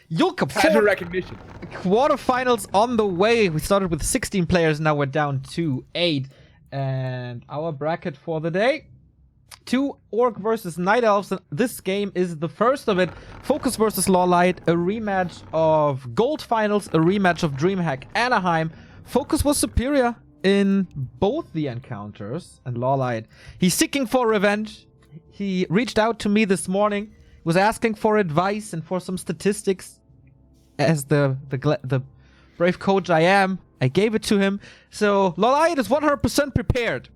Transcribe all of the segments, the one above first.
Yule Cup Pattern recognition. quarterfinals on the way. We started with 16 players, now we're down to 8. And our bracket for the day: 2 Orc versus Night Elves. This game is the first of it. FoCuS versus LawLiet, a rematch of Gold Finals, a rematch of DreamHack Anaheim. FoCuS was superior in both the encounters, and LawLiet, he's seeking for revenge. He reached out to me this morning, was asking for advice and for some statistics. As the brave coach I am, I gave it to him. So LawLiet is 100% prepared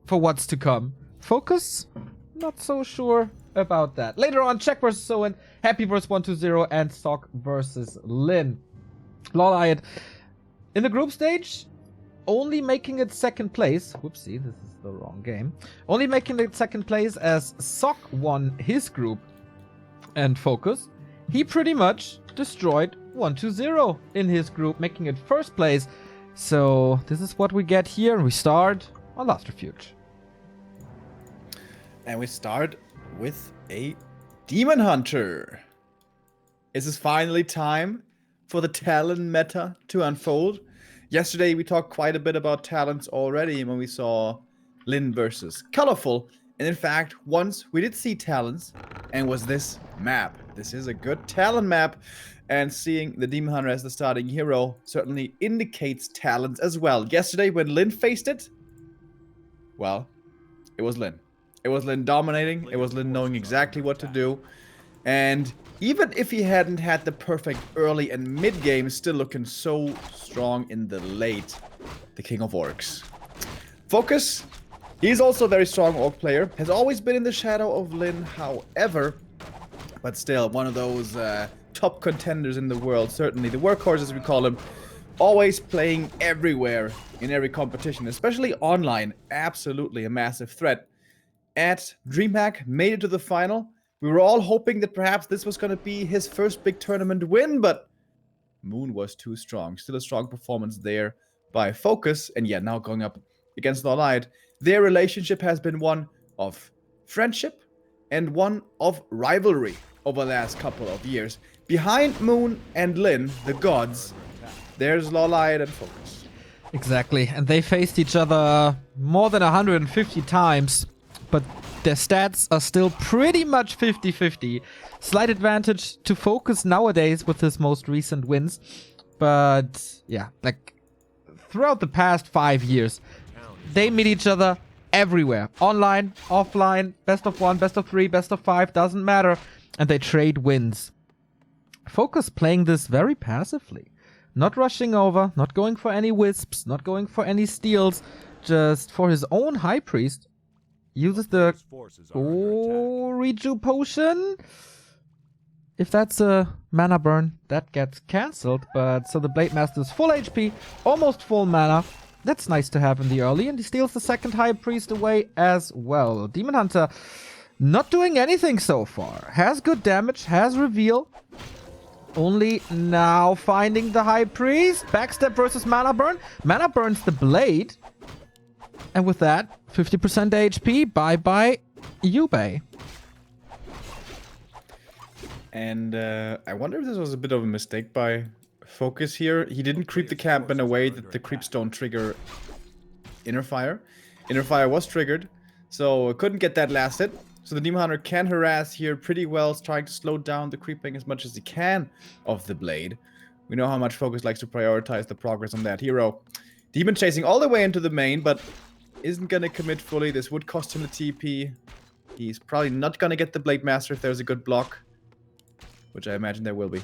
for what's to come. FoCuS, not so sure about that. Later on, Check versus Owen, Happy versus 120, and Sock versus Lin. LawLiet in the group stage, only making it second place. Whoopsie, this is the wrong game. Only making it second place as Sock won his group. And FoCuS, he pretty much destroyed 120 in his group, making it first place. So this is what we get here, and we start on Last Refuge. And we start with a Demon Hunter. Is this finally time for the talent meta to unfold? Yesterday we talked quite a bit about talents already when we saw Lin versus Colorful. And in fact, once we did see talents, and was this map. This is a good talent map. And seeing the Demon Hunter as the starting hero certainly indicates talents as well. Yesterday when Lin faced it, well, it was Lin. It was Lin dominating. It was Lin knowing exactly what to do. And even if he hadn't had the perfect early and mid game, still looking so strong in the late. The King of Orcs. FoCuS, he's also a very strong Orc player. Has always been in the shadow of Lin, however. But still, one of those top contenders in the world. Certainly the workhorse, as we call him. Always playing everywhere in every competition. Especially online. Absolutely a massive threat. At DreamHack, made it to the final. We were all hoping that perhaps this was going to be his first big tournament win, but Moon was too strong. Still a strong performance there by FoCuS, and yeah, now going up against LawLiet. Their relationship has been one of friendship and one of rivalry over the last couple of years. Behind Moon and Lin, the gods, there's LawLiet and FoCuS. Exactly, and they faced each other more than 150 times. But their stats are still pretty much 50-50. Slight advantage to FoCuS nowadays with his most recent wins. But yeah, like throughout the past 5 years, they meet each other everywhere. Online, offline, best of 1, best of 3, best of 5, doesn't matter. And they trade wins. FoCuS playing this very passively. Not rushing over, not going for any wisps, not going for any steals. Just for his own High Priest. Uses the Reju potion. If that's a mana burn, that gets cancelled. But so the Blade Master's full HP, almost full mana. That's nice to have in the early. And he steals the second High Priest away as well. Demon Hunter not doing anything so far. Has good damage, has reveal. Only now finding the High Priest. Backstep versus mana burn. Mana burns the Blade. And with that, 50% HP, bye-bye, Yubei. And I wonder if this was a bit of a mistake by FoCuS here. He didn't creep the camp in a way that the creeps don't trigger Inner Fire. Inner Fire was triggered, so couldn't get that last hit. So the Demon Hunter can harass here pretty well, trying to slow down the creeping as much as he can of the Blade. We know how much FoCuS likes to prioritize the progress on that hero. Demon chasing all the way into the main, but isn't going to commit fully. This would cost him the TP. He's probably not going to get the Blade Master if there's a good block, which I imagine there will be.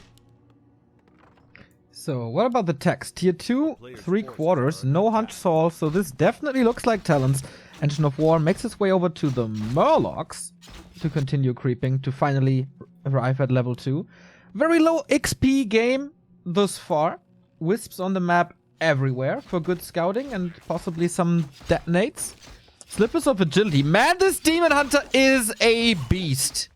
So, what about the text? Tier 2, 3/4, no Hunch Soul, so this definitely looks like talents. Engine of War makes its way over to the Murlocs to continue creeping to finally arrive at level 2. Very low XP game thus far. Wisps on the map everywhere for good scouting and possibly some detonates. Slippers of Agility. Man, this Demon Hunter is a beast.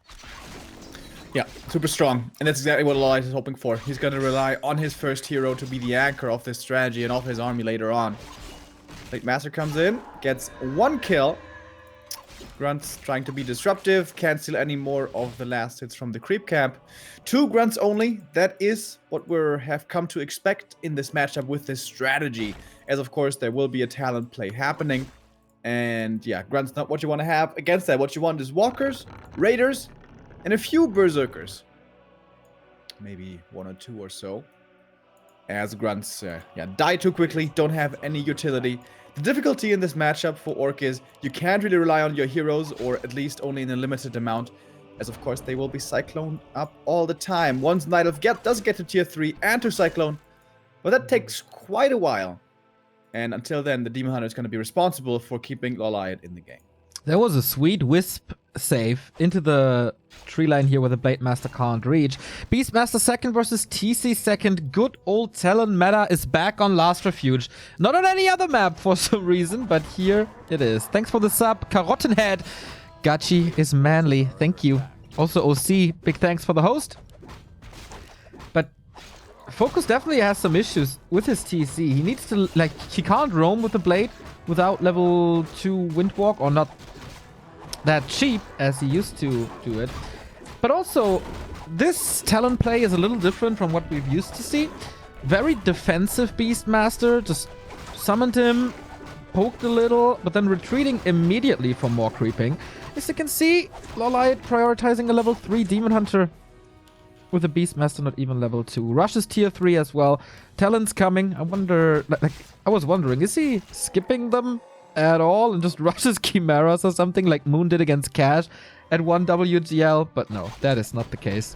Yeah, super strong. And that's exactly what LawLiet is hoping for. He's going to rely on his first hero to be the anchor of this strategy and of his army later on. Blade Master comes in, gets 1 kill. Grunts trying to be disruptive, can't steal any more of the last hits from the creep camp. 2 Grunts only, that is what we have come to expect in this matchup with this strategy. As of course there will be a talent play happening. And yeah, Grunts not what you want to have. Against that, what you want is Walkers, Raiders, and a few Berserkers. Maybe 1 or 2 or so. As Grunts die too quickly, don't have any utility. The difficulty in this matchup for Orc is you can't really rely on your heroes, or at least only in a limited amount, as of course they will be Cyclone up all the time. Once Night Elf does get to tier 3 and to Cyclone, but that takes quite a while. And until then, the Demon Hunter is going to be responsible for keeping LawLiet in the game. There was a sweet Wisp save into the tree line here where the Blade Master can't reach. Beastmaster second versus TC second. Good old Talon meta is back on Last Refuge. Not on any other map for some reason, but here it is. Thanks for the sub, Carottenhead. Gachi is manly. Thank you. Also OC, big thanks for the host. But FoCuS definitely has some issues with his TC. He needs to, he can't roam with the Blade without level 2 Windwalk, or not that cheap as he used to do it. But also, this Talon play is a little different from what we've used to see. Very defensive Beastmaster, just summoned him, poked a little, but then retreating immediately for more creeping. As you can see, LawLiet prioritizing a level 3 Demon Hunter with a Beastmaster not even level 2. Rushes tier 3 as well. Talon's coming. I wonder, I was wondering, is he skipping them at all and just rushes Chimeras or something like Moon did against Cash at 1 WGL? But no, that is not the case.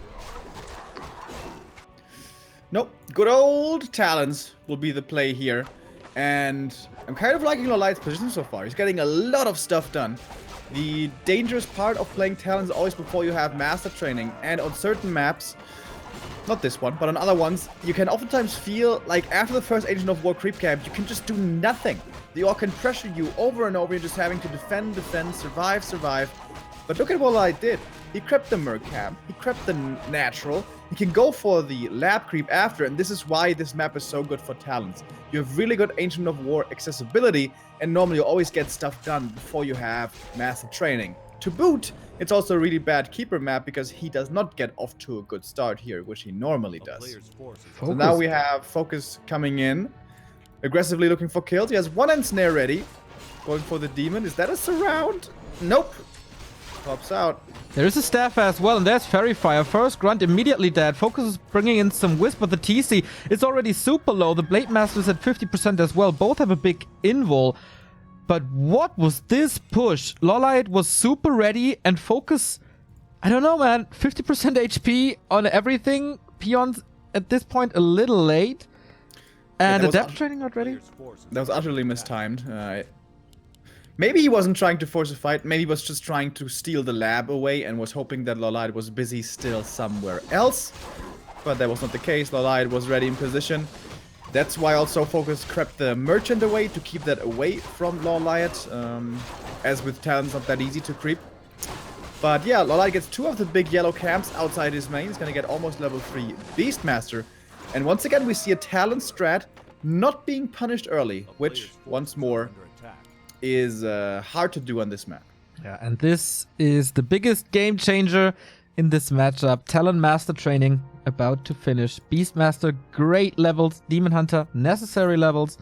Nope. Good old Talons will be the play here. And I'm kind of liking LawLiet's position so far. He's getting a lot of stuff done. The dangerous part of playing Talons is always before you have Master Training. And on certain maps, not this one, but on other ones, you can oftentimes feel like after the first Agent of War creep camp, you can just do nothing. The Orc can pressure you over and over, you're just having to defend, survive. But look at what LawLiet did. He crept the Merc camp, he crept the Natural, he can go for the Lab creep after, and this is why this map is so good for Talons. You have really good Ancient of War accessibility, and normally you always get stuff done before you have Master Training. To boot, it's also a really bad Keeper map because he does not get off to a good start here, which he normally does. So now we have FoCuS coming in, aggressively looking for kills. He has 1 Ensnare ready, going for the Demon. Is that a surround? Nope. Pops out. There is a staff as well, and there's Fairy Fire. First Grunt immediately dead. FoCuS is bringing in some Wisp, but the TC is already super low. The Blade Master is at 50% as well. Both have a big invul. But what was this push? LawLiet was super ready, and FoCuS, I don't know, man. 50% HP on everything. Peons at this point a little late. And the depth training not ready? That was utterly mistimed. Maybe he wasn't trying to force a fight. Maybe he was just trying to steal the lab away and was hoping that LawLiet was busy still somewhere else. But that was not the case. LawLiet was ready in position. That's why also FoCuS crept the Merchant away to keep that away from LawLiet. As with Talon's not that easy to creep. But yeah, LawLiet gets 2 of the big yellow camps outside his main. He's gonna get almost level 3 Beastmaster. And once again we see a Talon strat not being punished early, which, once more, is hard to do on this map. Yeah, and this is the biggest game changer in this matchup. Talon Master Training about to finish. Beastmaster, great levels. Demon Hunter, necessary levels.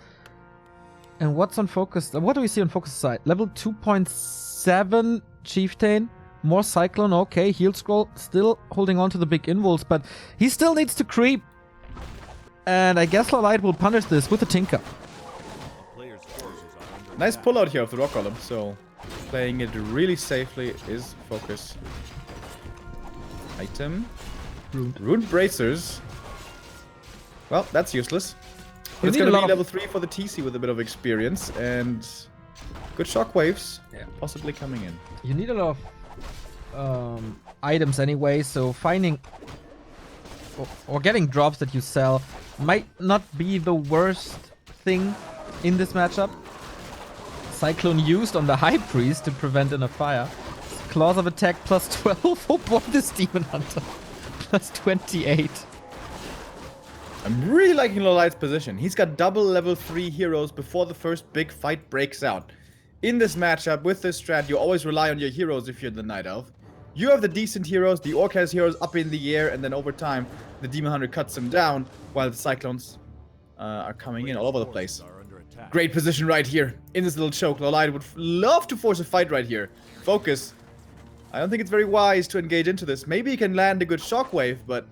And what's on FoCuS? What do we see on FoCuS side? Level 2.7 Chieftain. More Cyclone, okay. Heal Scroll, still holding on to the big invuls, but he still needs to creep. And I guess LawLiet will punish this with a Tinker. Nice pullout here of the Rock Golem, so playing it really safely is FoCuS. Item. Rune Bracers. Well, that's useless. But it's going to be level 3 for the TC with a bit of experience, and good shockwaves possibly coming in. You need a lot of items anyway, so finding or getting drops that you sell might not be the worst thing in this matchup. Cyclone used on the High Priest to prevent in a fire. Claws of attack plus 12. Oh boy, this Demon Hunter. Plus 28. I'm really liking LawLiet's position. He's got double level 3 heroes before the first big fight breaks out. in this matchup, with this strat, you always rely on your heroes if you're the Night Elf. You have the decent heroes, the Orc has heroes up in the air, and then over time, the Demon Hunter cuts them down, while the Cyclones are coming in all over the place. Great position right here, in this little choke. LawLiet would love to force a fight right here. FoCuS. I don't think it's very wise to engage into this. Maybe he can land a good shockwave, but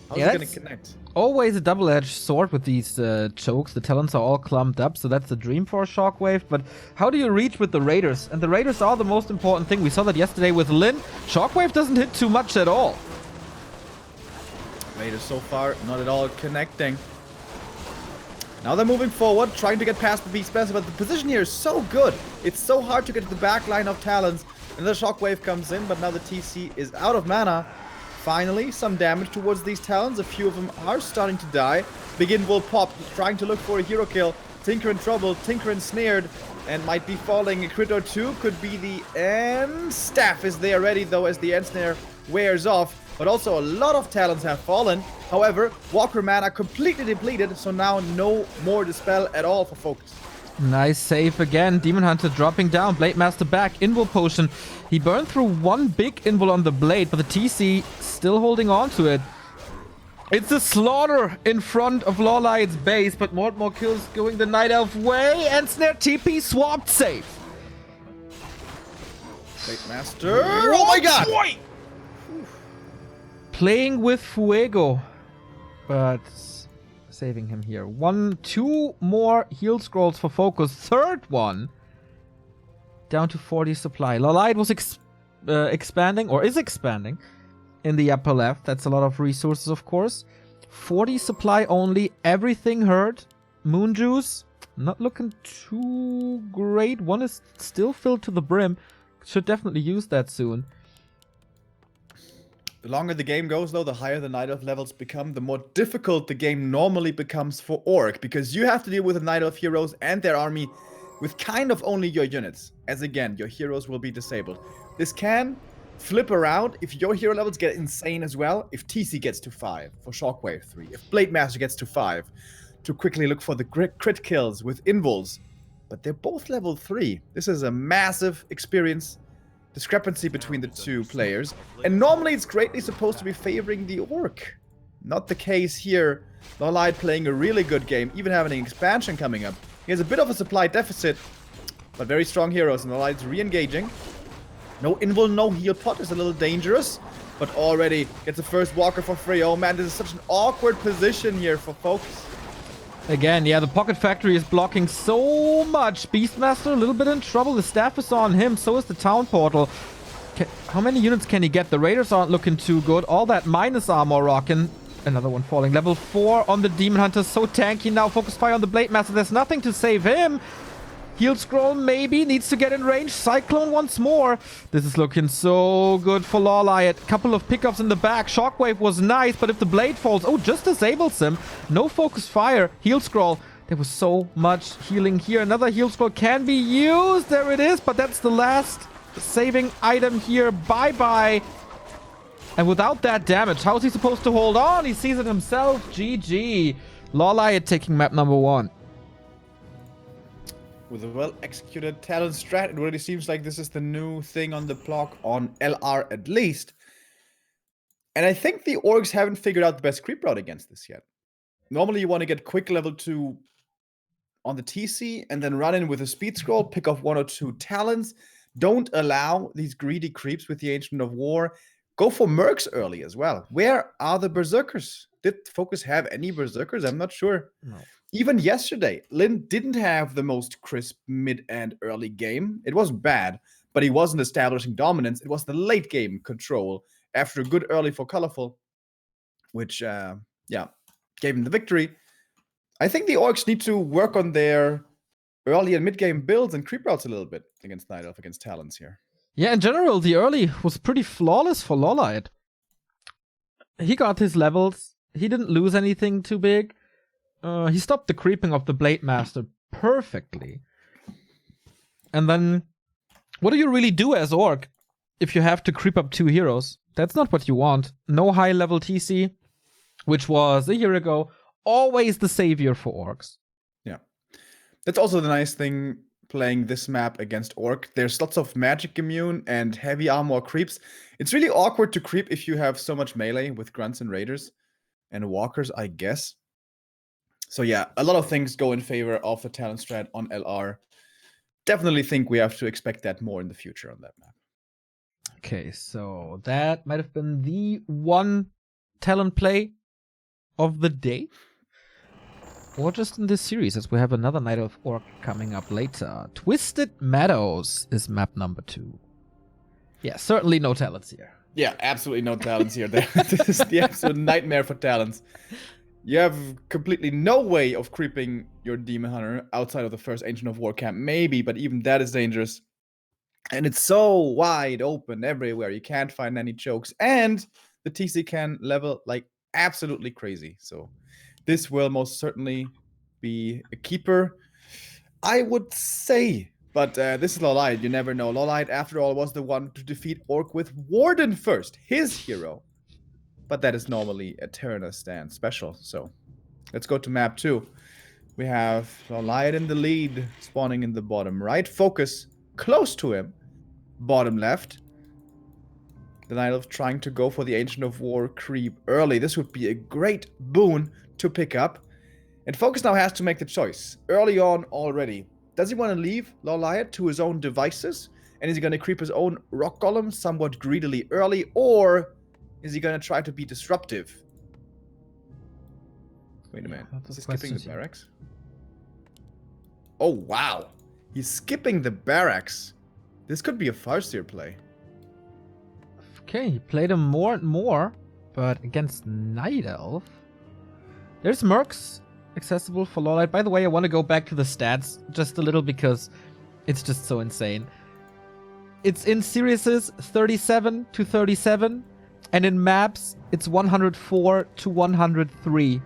how's he gonna connect? Always a double-edged sword with these chokes. The talents are all clumped up, so that's a dream for a shockwave. But how do you reach with the Raiders? And the Raiders are the most important thing. We saw that yesterday with Lin. Shockwave doesn't hit too much at all. Raiders so far not at all connecting. Now they're moving forward, trying to get past the Beastmaster, but the position here is so good. It's so hard to get to the back line of Talons. And the shockwave comes in, but now the TC is out of mana. Finally, some damage towards these Talons. A few of them are starting to die. Begin will pop, trying to look for a hero kill. Tinker in trouble, Tinker ensnared, and might be falling. A crit or two could be the end. Staff is there ready, though, as the ensnare wears off. But also a lot of Talons have fallen. However, Walker mana completely depleted, so now no more Dispel at all for FoCuS. Nice save again. Demon Hunter dropping down. Blade Master back. Invul Potion. He burned through one big Invul on the Blade, but the TC still holding on to it. It's a slaughter in front of LawLiet's base, but more and more kills going the Night Elf way. And Snare TP swapped safe. Blade Master. Oh my god! Boy! Playing with Fuego, but saving him here. 2 more heal scrolls for FoCuS. Third one. Down to 40 supply. LawLiet was expanding, or is expanding, in the upper left. That's a lot of resources, of course. 40 supply only. Everything hurt. Moon Juice, not looking too great. One is still filled to the brim. Should definitely use that soon. The longer the game goes, though, the higher the Night Elf levels become, the more difficult the game normally becomes for Orc, because you have to deal with the Night Elf heroes and their army with kind of only your units, as again, your heroes will be disabled. This can flip around if your hero levels get insane as well, if TC gets to 5 for Shockwave 3, if Blade Master gets to 5, to quickly look for the crit kills with Invuls. But they're both level 3. This is a massive experience discrepancy between the two players, and normally it's greatly supposed to be favoring the Orc. Not the case here. LawLiet playing a really good game, even having an expansion coming up. He has a bit of a supply deficit, but very strong heroes, and LawLiet's re-engaging. No Invul, no heal pot is a little dangerous, but already gets the first Walker for free. Oh man, this is such an awkward position here for FoCuS. Again, yeah, the Pocket Factory is blocking so much. Beastmaster a little bit in trouble. The staff is on him, so is the Town Portal. How many units can he get? The Raiders aren't looking too good. All that minus armor rocking. Another one falling. Level 4 on the Demon Hunter. So tanky now. Focus fire on the Blade Master. There's nothing to save him. Heal Scroll maybe. Needs to get in range. Cyclone once more. This is looking so good for LawLiet. Couple of pickups in the back. Shockwave was nice, but if the Blade falls... Oh, just disables him. No Focus Fire. Heal Scroll. There was so much healing here. Another Heal Scroll can be used. There it is, but that's the last saving item here. Bye-bye. And without that damage, how is he supposed to hold on? He sees it himself. GG. LawLiet taking map number 1. With a well-executed talent strat, it really seems like this is the new thing on the block, on LR at least. And I think the Orcs haven't figured out the best creep route against this yet. Normally you want to get quick level 2 on the TC, and then run in with a speed scroll, pick off 1 or 2 talents. Don't allow these greedy creeps with the Ancient of War. Go for mercs early as well. Where are the Berserkers? Did FoCuS have any Berserkers? I'm not sure. No. Even yesterday, Lin didn't have the most crisp mid and early game. It wasn't bad, but he wasn't establishing dominance. It was the late game control after a good early for Colorful, which, gave him the victory. I think the Orcs need to work on their early and mid game builds and creep routes a little bit against Night Elf, against Talons here. Yeah, in general, the early was pretty flawless for LawLiet. He got his levels. He didn't lose anything too big. He stopped the creeping of the Blade Master perfectly. And then, what do you really do as Orc if you have to creep up 2 heroes? That's not what you want. No high level TC, which was a year ago always the savior for Orcs. Yeah. That's also the nice thing playing this map against Orc. There's lots of magic immune and heavy armor creeps. It's really awkward to creep if you have so much melee with grunts and raiders and walkers, I guess. So yeah, a lot of things go in favor of the talent strat on LR. Definitely think we have to expect that more in the future on that map. Okay, so that might have been the one talent play of the day. Or just in this series, as we have another Night of Orc coming up later. Twisted Meadows is map number 2. Yeah, certainly no talents here. Yeah, absolutely no talents here. This is the absolute nightmare for talents. You have completely no way of creeping your Demon Hunter outside of the first Ancient of War camp. Maybe, but even that is dangerous. And it's so wide open everywhere. You can't find any chokes. And the TC can level like absolutely crazy. So this will most certainly be a keeper, I would say. But this is LawLiet. You never know. LawLiet, after all, was the one to defeat Orc with Warden first. His hero. But that is normally a Terraner stand special. So let's go to map 2. We have LawLiet in the lead, spawning in the bottom right. FoCuS close to him. Bottom left. The Night Elf trying to go for the Ancient of War creep early. This would be a great boon to pick up. And FoCuS now has to make the choice. Early on already. Does he want to leave LawLiet to his own devices? And is he going to creep his own Rock Golem somewhat greedily early? Or is he going to try to be disruptive? Wait a minute. Is he skipping the barracks? Oh, wow. He's skipping the barracks. This could be a Farseer play. Okay, he played him more and more, but against Night Elf. There's Mercs accessible for LawLiet. By the way, I want to go back to the stats just a little because it's just so insane. It's in series 37 to 37, and in maps it's 104 to 103.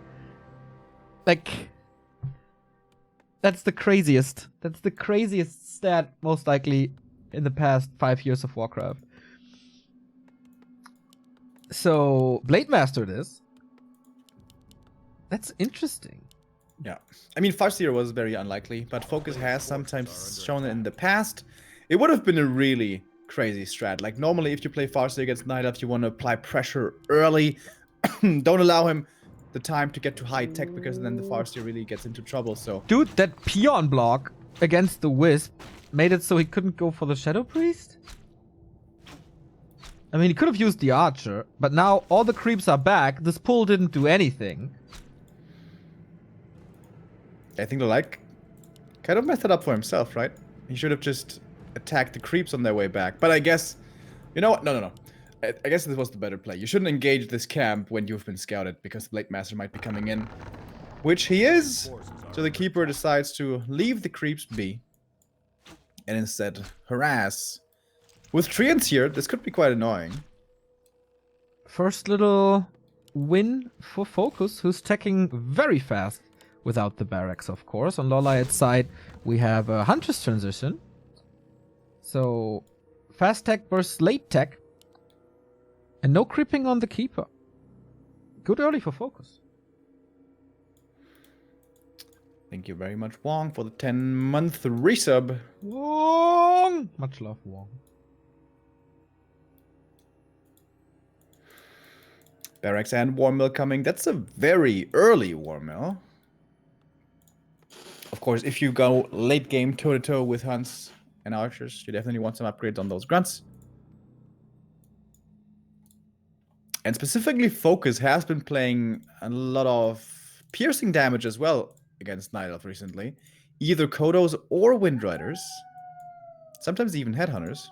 Like, that's the craziest. That's the craziest stat, most likely, in the past 5 years of Warcraft. So, Blade Master it is. That's interesting. Yeah. I mean, Farseer was very unlikely, but FoCuS has sometimes shown it in the past. It would have been a really crazy strat. Like, normally, if you play Farseer against Night Elf, you want to apply pressure early. Don't allow him the time to get to high tech, because then the Farseer really gets into trouble, so... Dude, that peon block against the Wisp made it so he couldn't go for the Shadow Priest? I mean, he could have used the Archer, but now all the creeps are back. This pull didn't do anything. I think LawLiet kind of messed it up for himself, right? He should have just attacked the creeps on their way back. But I guess... You know what? No. I guess this was the better play. You shouldn't engage this camp when you've been scouted, because the Blade Master might be coming in. Which he is! So the Keeper decides to leave the creeps be. And instead harass. With Treants here, this could be quite annoying. First little win for FoCuS, who's teching very fast without the barracks, of course. On LawLiet's side, we have a Huntress transition. So, fast tech versus late tech. And no creeping on the Keeper. Good early for FoCuS. Thank you very much, Wong, for the 10-month resub. Wong! Much love, Wong. Barracks and War Mill coming. That's a very early War Mill. Of course, if you go late game toe-to-toe with Hunts and Archers, you definitely want some upgrades on those Grunts. And specifically, FoCuS has been playing a lot of piercing damage as well against Night Elf recently. Either Kodos or Windriders. Sometimes even Headhunters.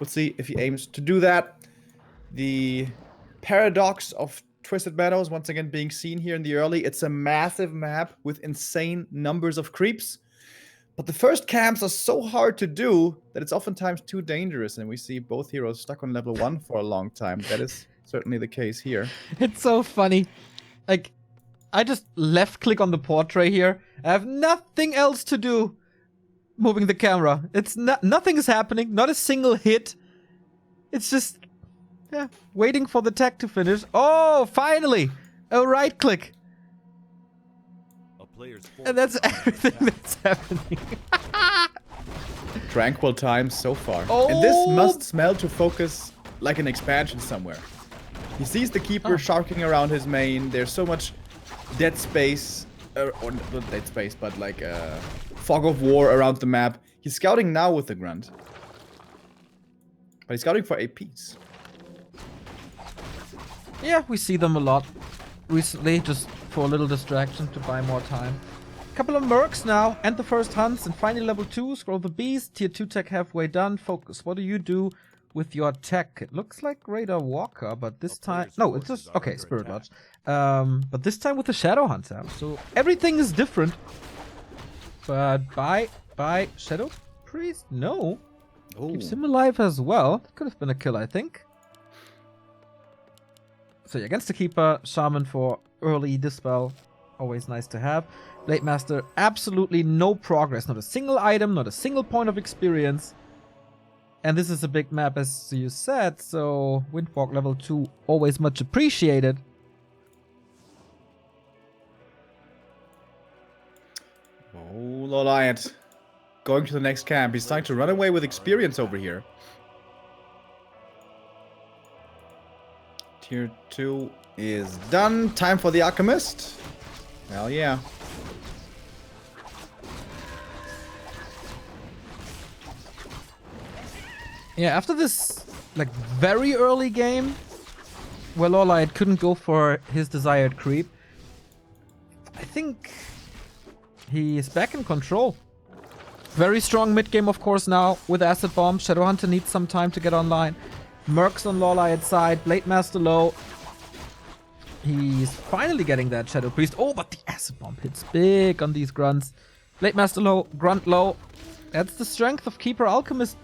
We'll see if he aims to do that. The paradox of Twisted Meadows once again being seen here in the early. It's a massive map with insane numbers of creeps. But the first camps are so hard to do that it's oftentimes too dangerous. And we see both heroes stuck on level 1 for a long time. That is certainly the case here. It's so funny. Like, I just left click on the portrait here. I have nothing else to do. Moving the camera. It's nothing is happening. Not a single hit. It's just, yeah, waiting for the tech to finish. Oh, finally! A right click. And that's everything that's happening. Tranquil times so far. Oh. And this must smell to FoCuS like an expansion somewhere. He sees the Keeper sharking around his main. There's so much dead space. Or not dead space, but like fog of war around the map. He's scouting now with the Grunt. But he's scouting for APs. Yeah, we see them a lot recently, just for a little distraction to buy more time. Couple of mercs now, and the first hunts, and finally level 2, scroll the beast, tier 2 tech halfway done. FoCuS, what do you do with your tech? It looks like Raider Walker, but this time... No, it's just... Okay, Spirit Lodge. But this time with the Shadow Hunter. So everything is different. But by Shadow Priest? No. Ooh. Keeps him alive as well. That could have been a kill, I think. So yeah, against the Keeper, Shaman for early Dispel. Always nice to have. Blade Master, absolutely no progress. Not a single item, not a single point of experience. And this is a big map, as you said, so Windwalk level 2, always much appreciated. Oh, LawLiet. Going to the next camp. He's trying to run away with experience over here. Tier 2 is done. Time for the Alchemist. Hell yeah. Yeah, after this, like, very early game, where LawLiet couldn't go for his desired creep, I think he is back in control. Very strong mid-game, of course, now with Acid Bomb. Shadowhunter needs some time to get online. Mercs on LawLiet's side, Blade Master low. He's finally getting that Shadow Priest. Oh, but the Acid Bomb hits big on these grunts. Blade Master low, Grunt low. That's the strength of Keeper Alchemist.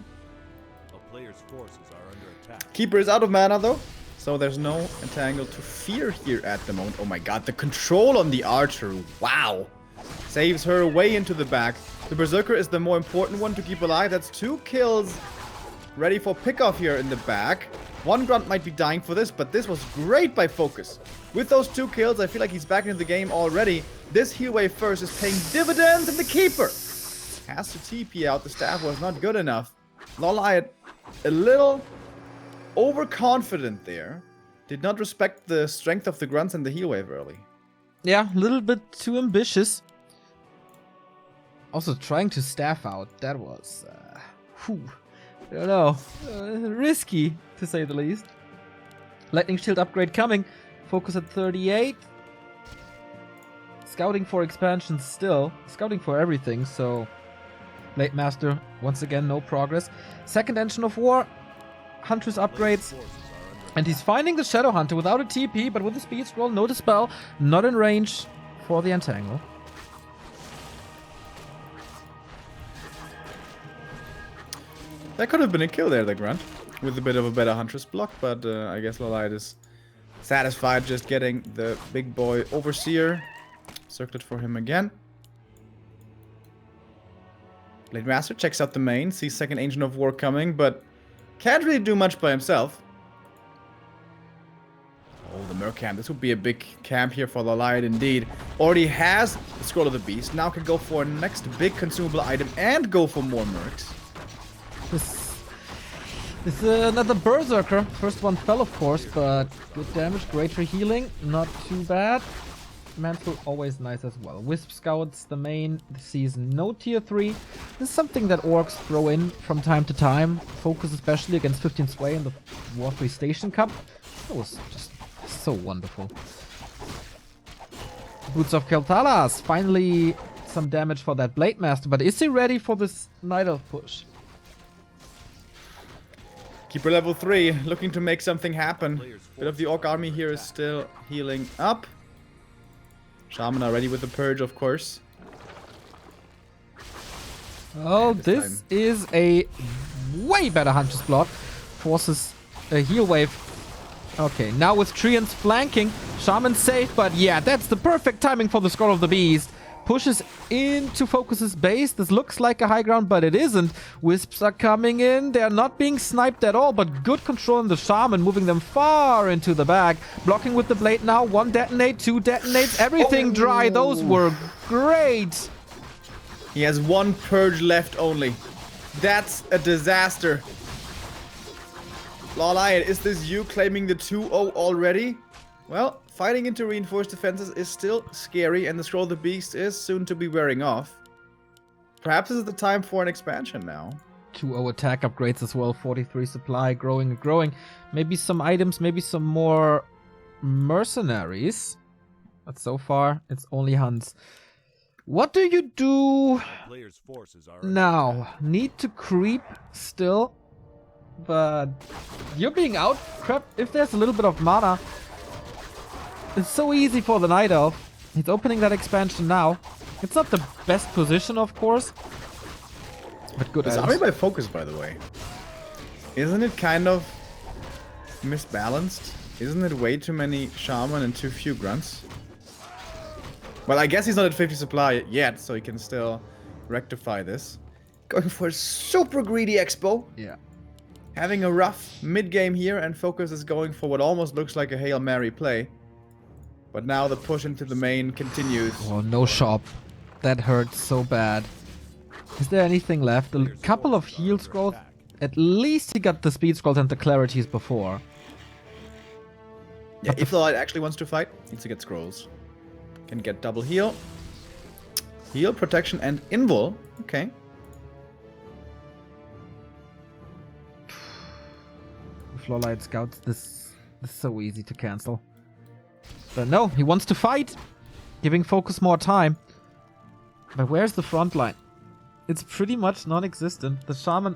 Keeper is out of mana though, so there's no entangle to fear here at the moment. Oh my god, the control on the Archer, wow. Saves her way into the back. The Berserker is the more important one to keep alive. That's 2 kills ready for pickoff here in the back. One Grunt might be dying for this, but this was great by FoCuS. With those 2 kills, I feel like he's back into the game already. This heal wave first is paying dividends, and the Keeper has to TP out. The staff was not good enough. LawLiet a little overconfident there. Did not respect the strength of the Grunts and the heal wave early. Yeah, a little bit too ambitious. Also trying to staff out, that was, I don't know, risky to say the least. Lightning Shield upgrade coming. FoCuS at 38. Scouting for expansion still. Scouting for everything, so... Blade Master, once again, no progress. Second Engine of War. Huntress upgrades. And he's finding the Shadow Hunter without a TP, but with a speed scroll, no dispel, not in range for the entangle. That could have been a kill there, the Grunt, with a bit of a better Huntress block, but I guess LawLiet is satisfied just getting the big boy Overseer. Circlet for him again. Blade Master checks out the main, sees second Ancient of War coming, but can't really do much by himself. Oh, the Merc camp. This would be a big camp here for LawLiet indeed. Already has the Scroll of the Beast. Now can go for next big consumable item and go for more Mercs. This is another Berserker. First one fell, of course, but good damage, greater healing, not too bad. Mantle always nice as well. Wisp Scouts, the main this season, no tier 3. This is something that orcs throw in from time to time. FoCuS especially against 15 Sway in the War 3 Station Cup. That was just so wonderful. Boots of Keltalas, finally some damage for that Blade Master, but is he ready for this Night Elf push? Keeper level 3, looking to make something happen. Bit of the Orc army here is still healing up. Shaman are ready with the Purge, of course. Oh, this is a way better Huntress block. Forces a heal wave. Okay, now with Treants flanking, Shaman's safe, but yeah, that's the perfect timing for the Scroll of the Beast. pushes into FoCuS's base. This looks like a high ground, but it isn't. Wisps are coming in. They're not being sniped at all, but good control on the Shaman, moving them far into the back. Blocking with the blade now. 1 detonate, 2 detonates, everything dry. Those were great. He has 1 purge left only. That's a disaster. LawLiet, is this you claiming the 2-0 already? Well, fighting into reinforced defenses is still scary, and the Scroll of the Beast is soon to be wearing off. Perhaps this is the time for an expansion now. 2-0 attack upgrades as well. 43 supply, growing and growing. Maybe some items, maybe some more mercenaries. But so far, it's only Hunts. What do you do now? Need to creep still. But you're being out crept if there's a little bit of mana. It's so easy for the Night Elf. He's opening that expansion now. It's not the best position, of course. But good. This army by FoCuS, by the way. Isn't it kind of misbalanced? Isn't it way too many Shaman and too few Grunts? Well, I guess he's not at 50 supply yet, so he can still rectify this. Going for a super greedy expo. Yeah. Having a rough mid-game here, and FoCuS is going for what almost looks like a Hail Mary play. But now the push into the main continues. Oh, no shop. That hurts so bad. Is there anything left? A couple of heal scrolls. At least he got the speed scrolls and the clarities before. Yeah, if LawLiet actually wants to fight, needs to get scrolls. Can get double heal. Heal, protection, and invul. Okay. With LawLiet scouts, this is so easy to cancel. But no, he wants to fight, giving FoCuS more time. But where's the front line? It's pretty much non-existent. The Shaman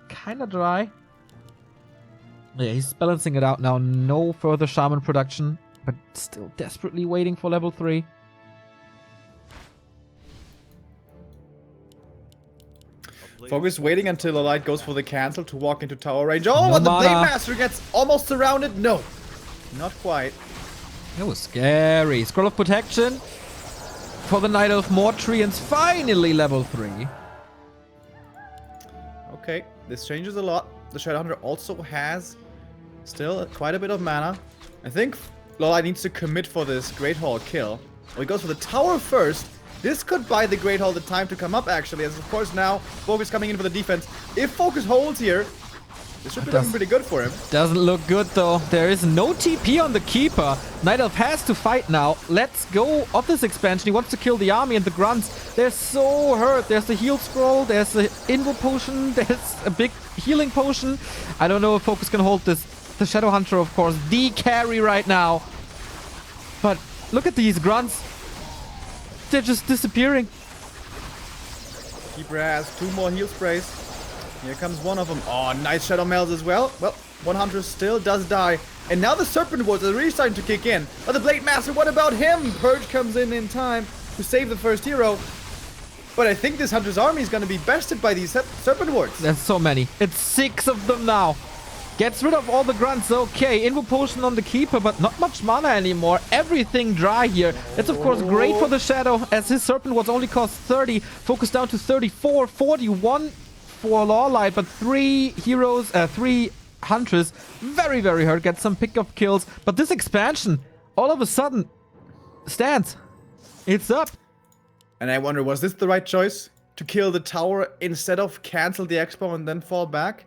kinda dry. Yeah, he's balancing it out now. No further Shaman production, but still desperately waiting for level 3. FoCuS waiting until LawLiet goes for the cancel to walk into tower range. Oh, No and the mana. Blade Master gets almost surrounded. No, not quite. That was scary. Scroll of Protection for the Night Elf. More Treants, finally level 3. Okay, this changes a lot. The Shadowhunter also has still quite a bit of mana. I think LawLiet needs to commit for this Great Hall kill. Well, he goes for the tower first. This could buy the Great Hall the time to come up, actually, as of course now FoCuS coming in for the defense. If FoCuS holds here, this should be looking pretty good for him. Doesn't look good though. There is no TP on the Keeper. Night Elf has to fight now. Let's go of this expansion. He wants to kill the army and the Grunts. They're so hurt. There's the heal scroll. There's the Invo potion. There's a big healing potion. I don't know if FoCuS can hold this. The Shadowhunter, of course, the carry right now. But look at these Grunts. They're just disappearing. Keeper has 2 more heal sprays. Here comes one of them. Oh, nice Shadow Mels as well. Well, 100 still does die. And now the Serpent Wards are really starting to kick in. But the Blade Master, what about him? Purge comes in time to save the first hero. But I think this Hunter's army is going to be bested by these Serpent Wards. There's so many. It's 6 of them now. Gets rid of all the Grunts. Okay, Invo potion on the Keeper, but not much mana anymore. Everything dry here. That's of course great for the Shadow, as his Serpent Wards only cost 30. FoCuS down to 34, 41 for LawLiet, but 3 heroes, 3 Hunters, very, very hurt. Get some pick-up kills. But this expansion, all of a sudden, stands. It's up. And I wonder, was this the right choice? To kill the tower instead of cancel the expo and then fall back?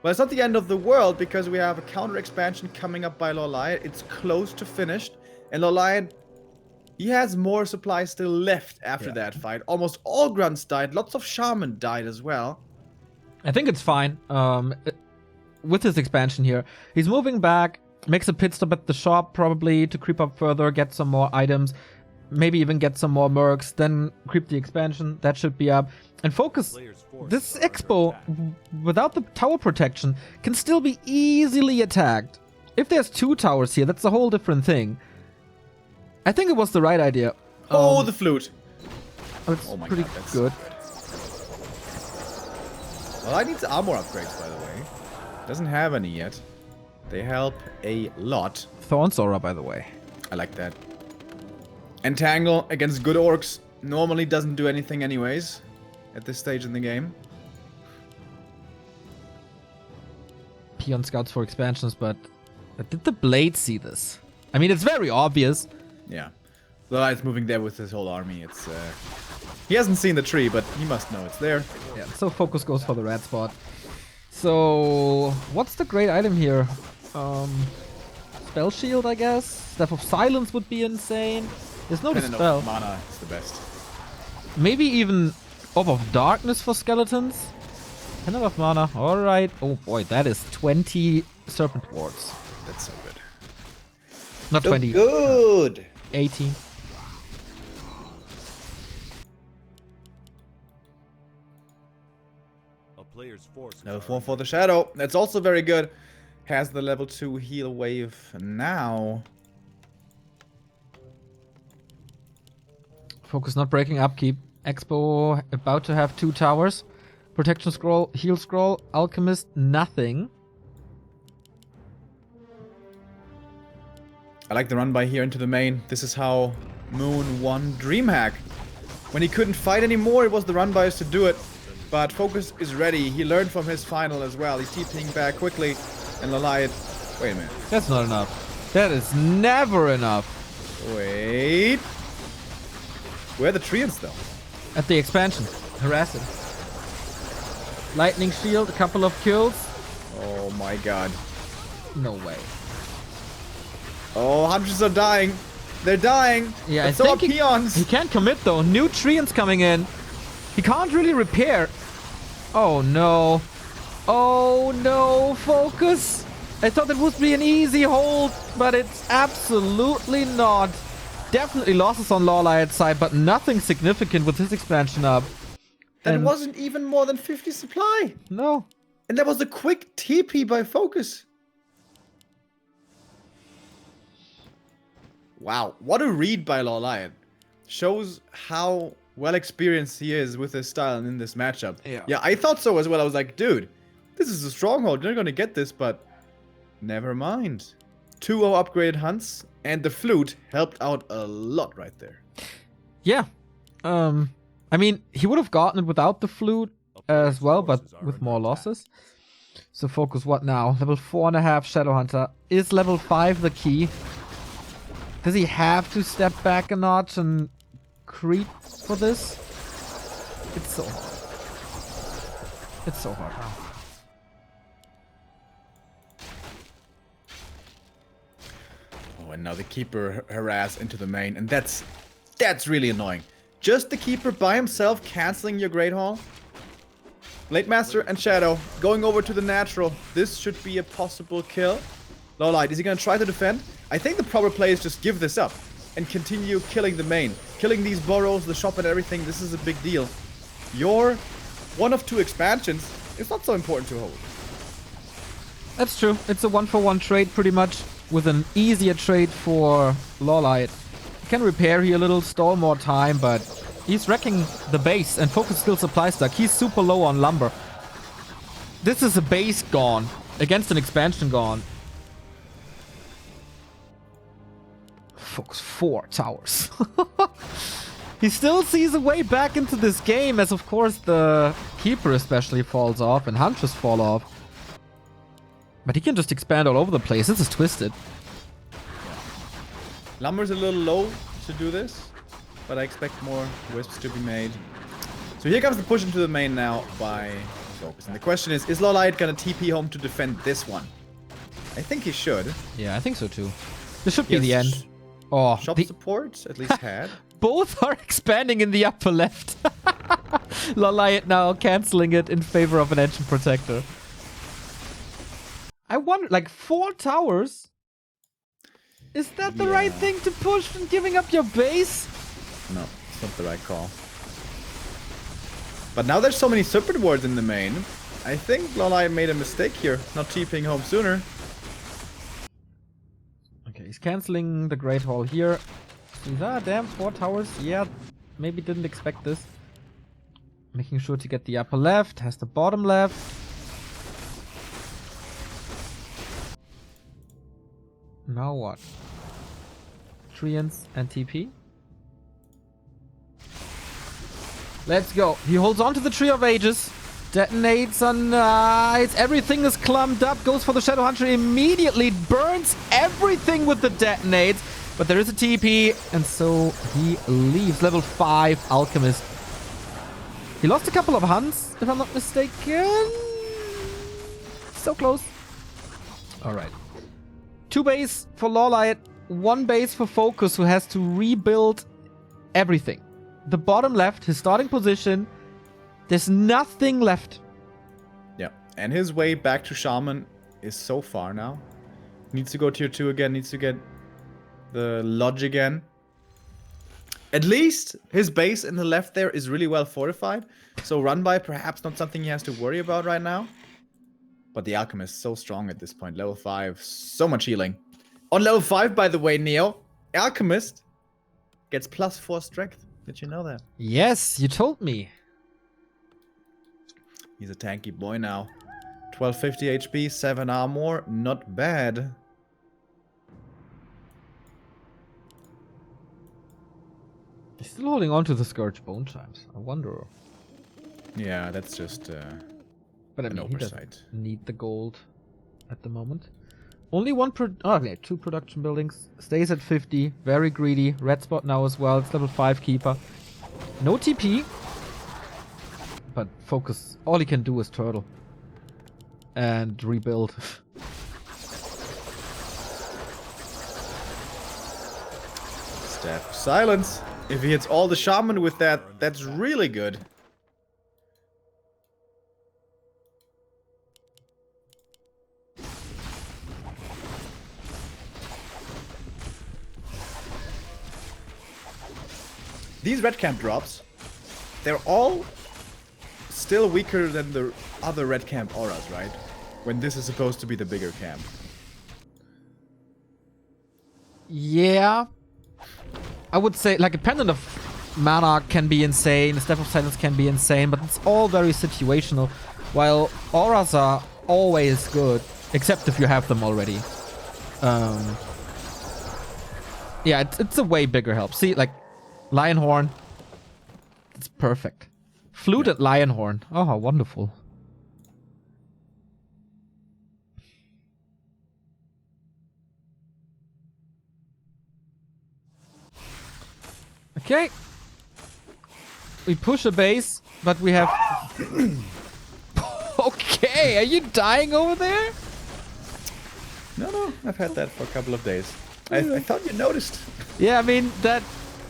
Well, it's not the end of the world, because we have a counter expansion coming up by LawLiet. It's close to finished. And LawLiet, he has more supplies still left after that fight. Almost all Grunts died. Lots of Shaman died as well. I think it's fine. With this expansion here, he's moving back, makes a pit stop at the shop probably to creep up further, get some more items, maybe even get some more mercs, then creep the expansion. That should be up. And FoCuS, this expo, without the tower protection, can still be easily attacked. If there's 2 towers here, that's a whole different thing. I think it was the right idea. Oh, the flute. It's Oh my pretty God, that's good. Well, I need armor upgrades, by the way. Doesn't have any yet. They help a lot. Thorn's Aura, by the way. I like that. Entangle against good orcs. normally doesn't do anything anyways at this stage in the game. Peon scouts for expansions, but did the Blade see this? I mean, it's very obvious. Yeah. LawLiet's moving there with his whole army. It's he hasn't seen the tree, but he must know it's there. Yeah, so FoCuS goes for the red spot. So, what's the great item here? Spell Shield, I guess? Staff of Silence would be insane. There's no dispel. Mana is the best. Maybe even Orb of Darkness for skeletons? 10 of mana, alright. Oh boy, that is 20 Serpent Wards. That's so good. Not So 20. good! 18. Level 4 for the Shadow. That's also very good. Has the level 2 heal wave now. FoCuS not breaking upkeep. Expo about to have 2 towers. Protection scroll, heal scroll, Alchemist, nothing. I like the run by here into the main. This is how Moon won DreamHack. When he couldn't fight anymore, it was the run bys to do it. But FoCuS is ready. He learned from his final as well. He's TPing back quickly. And LawLiet... Wait a minute. That's not enough. That is never enough. Wait. Where are the treants though? At the expansion. Harass him. Lightning shield, a couple of kills. Oh my god. No way. Oh, hunters are dying. They're dying. Yeah, and so are peons. He can't commit though. New treants coming in. He can't really repair. Oh no. Oh no, FoCuS. I thought it would be an easy hold, but it's absolutely not. Definitely losses on LawLiet's side, but nothing significant with his expansion up. That wasn't even more than 50 supply. No. And that was a quick TP by FoCuS. Wow, what a read by LawLiet. Shows how well experienced he is with his style and in this matchup. Yeah, I thought so as well. I was like, dude, this is a stronghold. They're gonna get this, but never mind. 2-0 upgraded hunts, and the flute helped out a lot right there. Yeah. I mean, he would have gotten it without the flute as well, but with more losses. So FoCuS, what now? Level 4.5 Shadowhunter. Is level 5 the key? Does he have to step back a notch and creep for this? It's so hard. It's so hard now. Oh, and now the keeper harass into the main, and that's really annoying. Just the keeper by himself canceling your Great Hall. Blade Master and Shadow going over to the natural. This should be a possible kill. LawLiet, is he gonna try to defend? I think the proper play is just give this up and continue killing the main. Killing these burrows, the shop and everything. This is a big deal. Your one of 2 expansions is not so important to hold. That's true. It's a 1-for-1 trade pretty much, with an easier trade for LawLiet. He can repair here a little, stall more time, but he's wrecking the base, and FoCuS still supply stuck. He's super low on lumber. This is a base gone against an expansion gone. FoCuS 4 towers. He still sees a way back into this game, as of course the keeper especially falls off and hunters fall off. But he can just expand all over the place. This is twisted. Lumber's a little low to do this, but I expect more wisps to be made. So here comes the push into the main now by FoCuS. And the question is LawLiet gonna TP home to defend this one? I think he should. Yeah, I think so too. This should be the end. Oh, shop support at least had. Both are expanding in the upper left. LawLiet now canceling it in favor of an Ancient Protector. I wonder, like 4 towers? Is that the right thing to push and giving up your base? No, it's not the right call. But now there's so many Serpent Wards in the main. I think LawLiet made a mistake here, not TPing home sooner. Okay, he's canceling the Great Hall here. Damn, 4 towers. Yeah, maybe didn't expect this. Making sure to get the upper left, has the bottom left. Now what? Treants and TP? Let's go. He holds on to the Tree of Ages. Detonates on Knights. Everything is clumped up. Goes for the Shadow Hunter immediately. Burns everything with the detonates. But there is a TP. And so he leaves. Level 5 Alchemist. He lost a couple of hunts, if I'm not mistaken. So close. Alright. 2 base for LawLiet. 1 base for FoCuS, who has to rebuild everything. The bottom left, his starting position. There's nothing left. Yeah, and his way back to Shaman is so far now. Needs to go tier 2 again, needs to get the Lodge again. At least his base in the left there is really well fortified. So run by perhaps not something he has to worry about right now. But the Alchemist is so strong at this point. Level 5, so much healing. On level 5, by the way, Neo, Alchemist gets +4 strength. Did you know that? Yes, you told me. He's a tanky boy now. 1250 HP, 7 armor, not bad. He's still holding on to the Scourge Bone Chimes. I wonder. Yeah, that's just But I an mean, he oversight. doesn't need the gold at the moment. Only one okay, 2 production buildings. Stays at 50. Very greedy. Red spot now as well. It's level 5 keeper. No TP. But FoCuS. All he can do is turtle. And rebuild. Step silence. If he hits all the shaman with that, that's really good. These red camp drops, they're all still weaker than the other red camp auras, right? When this is supposed to be the bigger camp. Yeah. I would say, like, a Pendant of Mana can be insane, a Staff of Silence can be insane, but it's all very situational. While auras are always good, except if you have them already. Yeah, it's a way bigger help. See, like, Lionhorn. It's perfect. Fluted Lionhorn. Oh, how wonderful. Okay. We push a base, but we have... Okay, are you dying over there? No, I've had that for a couple of days. I thought you noticed. Yeah, I mean, that...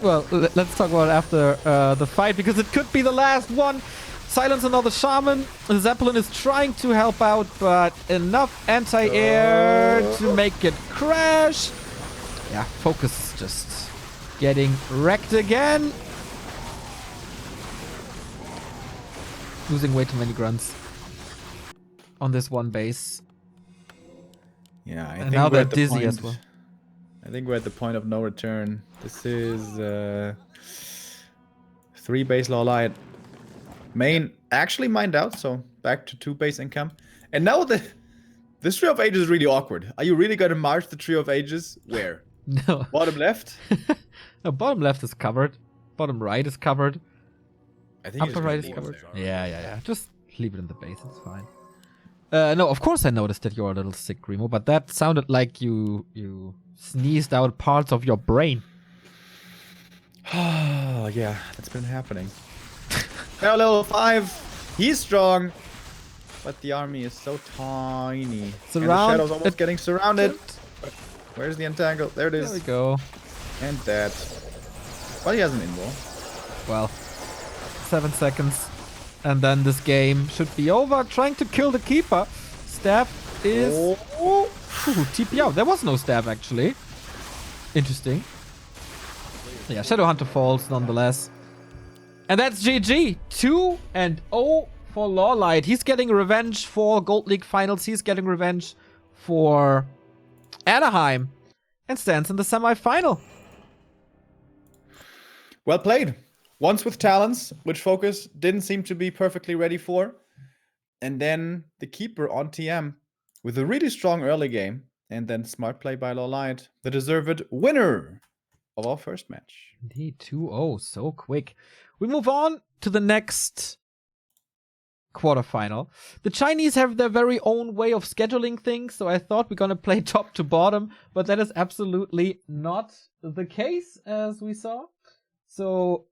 Well, let's talk about it after the fight, because it could be the last one. Silence another shaman. The Zeppelin is trying to help out, but enough anti-air to make it crash. Yeah, FoCuS just getting wrecked again. Losing way too many grunts on this one base. Yeah, I And think now we're they're at the dizzy point, as well. I think we're at the point of no return. This is 3 base LawLiet. Main actually mined out, so back to 2 base income. And now this Tree of Ages is really awkward. Are you really going to march the Tree of Ages? Where? No. Bottom left? No, bottom left is covered. Bottom right is covered. I think Upper right is covered. Yeah. Just leave it in the base. It's fine. No, of course I noticed that you're a little sick, Remo, but that sounded like you sneezed out parts of your brain. Oh, yeah, that's been happening. Now level 5, he's strong, but the army is so tiny. And the Shadow's almost getting surrounded. Where's the entangle? There it is. There we go. And that. Well, he has an invo. Well, 7 seconds. And then this game should be over. Trying to kill the keeper. Staff is... Oh. TP out. There was no staff, actually. Interesting. Yeah, Shadow Hunter falls, nonetheless. And that's GG. 2-0 for LawLiet. He's getting revenge for Gold League Finals. He's getting revenge for Anaheim. And stands in the semi-final. Well played. Once with talents, which FoCuS didn't seem to be perfectly ready for. And then the keeper on TM with a really strong early game. And then smart play by LawLiet, the deserved winner. of our first match. Indeed, 2-0, so quick. We move on to the next quarterfinal. The Chinese have their very own way of scheduling things, so I thought we're gonna play top to bottom, but that is absolutely not the case, as we saw. So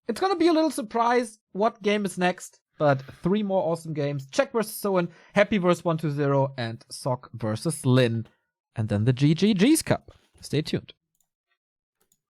it's gonna be a little surprise what game is next, but 3 more awesome games. Czech versus Soen, Happy versus 120, and Sock versus Lin. And then the GGG's Cup. Stay tuned.